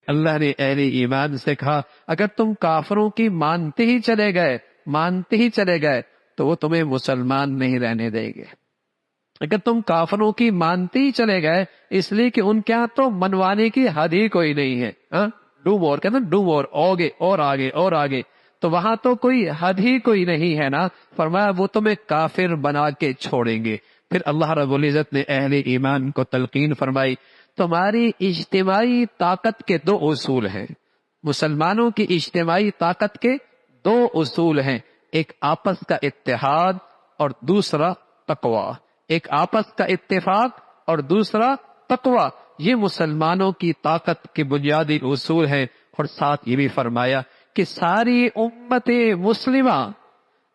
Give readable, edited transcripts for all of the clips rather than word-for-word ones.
اللہ نے اہل ایمان سے کہا اگر تم کافروں کی مانتے ہی چلے گئے تو وہ تمہیں مسلمان نہیں رہنے دیں گے. اگر تم کافروں کی مانتے ہی چلے گئے، اس لیے کہ ان کے ہاں تو منوانے کی حد ہی کوئی نہیں ہے. ڈو مور کہتے ہیں، ڈو مور، آگے اور آگے اور آگے، تو وہاں تو کوئی حد ہی کوئی نہیں ہے نا. فرمایا وہ تمہیں کافر بنا کے چھوڑیں گے. پھر اللہ رب العزت نے اہل ایمان کو تلقین فرمائی تمہاری اجتماعی طاقت کے دو اصول ہیں. مسلمانوں کی اجتماعی طاقت کے دو اصول ہیں، ایک آپس کا اتحاد اور دوسرا تقوی. ایک آپس کا اتفاق اور دوسرا تقوی. یہ مسلمانوں کی طاقت کے بنیادی اصول ہیں. اور ساتھ یہ بھی فرمایا کہ ساری امت مسلمہ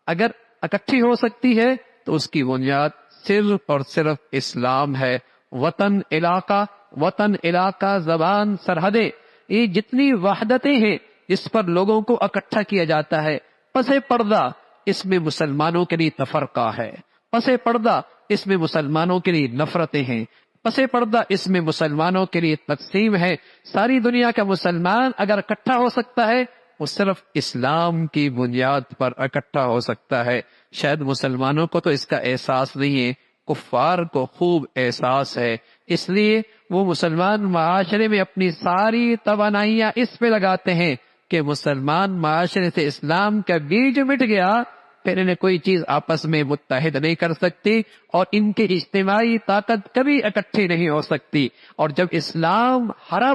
اگر اکٹھی ہو سکتی ہے تو اس کی بنیاد صرف اور صرف اسلام ہے. وطن علاقہ زبان سرحدیں، یہ جتنی وحدتیں ہیں جس پر لوگوں کو اکٹھا کیا جاتا ہے، پس پردہ اس میں مسلمانوں کے لیے تفرقہ ہے، پس پردہ اس میں مسلمانوں کے لیے نفرتیں ہیں، پس پردہ اس میں مسلمانوں کے لیے تقسیم ہے. ساری دنیا کا مسلمان اگر اکٹھا ہو سکتا ہے وہ صرف اسلام کی بنیاد پر اکٹھا ہو سکتا ہے. شاید مسلمانوں کو تو اس کا احساس نہیں ہے، کفار کو خوب احساس ہے. اس لیے وہ مسلمان معاشرے میں اپنی ساری توانائیاں اس پہ لگاتے ہیں کہ مسلمان معاشرے سے اسلام کا بیج مٹ گیا، پھر انہیں کوئی چیز آپس میں متحد نہیں کر سکتی اور ان کی اجتماعی طاقت کبھی اکٹھی نہیں ہو سکتی. اور جب اسلام ہرا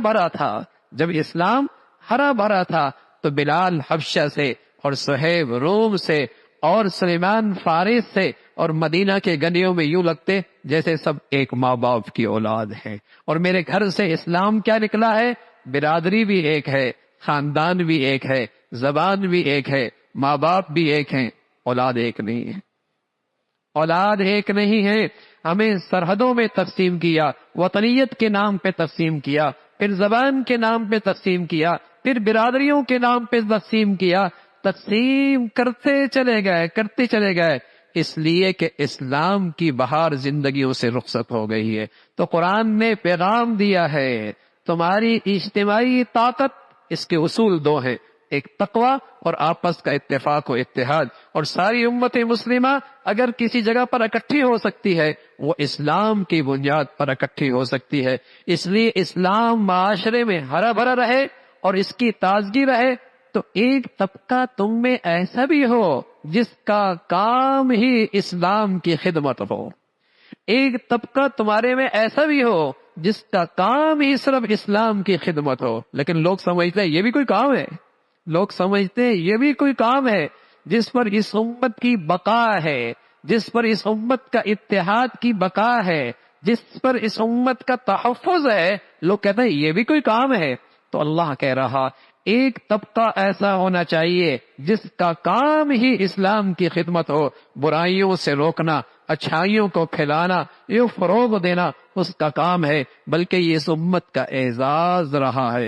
بھرا تھا تو بلال حبشہ سے اور صہیب روم سے اور سلیمان فارس سے اور مدینہ کے گلیوں میں یوں لگتے جیسے سب ایک ماں باپ کی اولاد ہے. اور میرے گھر سے اسلام کیا نکلا ہے؟ برادری بھی ایک ہے، خاندان بھی ایک ہے، زبان بھی ایک ہے، ماں باپ بھی ایک ہیں، اولاد ایک نہیں ہے. ہمیں سرحدوں میں تقسیم کیا، وطنیت کے نام پہ تقسیم کیا، پھر زبان کے نام پہ تقسیم کیا، پھر برادریوں کے نام پہ تقسیم کیا. تقسیم کرتے چلے گئے اس لیے کہ اسلام کی بہار زندگیوں سے رخصت ہو گئی ہے. تو قرآن نے پیغام دیا ہے تمہاری اجتماعی طاقت، اس کے اصول دو ہیں، ایک تقوی اور آپس کا اتفاق و اتحاد. اور ساری امت مسلمہ اگر کسی جگہ پر اکٹھی ہو سکتی ہے وہ اسلام کی بنیاد پر اکٹھی ہو سکتی ہے. اس لیے اسلام معاشرے میں ہرا بھرا رہے اور اس کی تازگی رہے تو ایک طبقہ تم میں ایسا بھی ہو جس کا کام ہی اسلام کی خدمت ہو. ایک طبقہ تمہارے میں ایسا بھی ہو جس کا کام ہی صرف اسلام کی خدمت ہو. لیکن لوگ سمجھتے ہیں یہ بھی کوئی کام ہے، جس پر اس امت کی بقا ہے، جس پر اس امت کا اتحاد کی بقا ہے، جس پر اس امت کا تحفظ ہے. لوگ کہتے ہیں یہ بھی کوئی کام ہے. تو اللہ کہہ رہا ایک طبقہ ایسا ہونا چاہیے جس کا کام ہی اسلام کی خدمت ہو، برائیوں سے روکنا، اچھائیوں کو پھیلانا، یہ فروغ دینا اس کا کام ہے، بلکہ یہ اس امت کا اعزاز رہا ہے.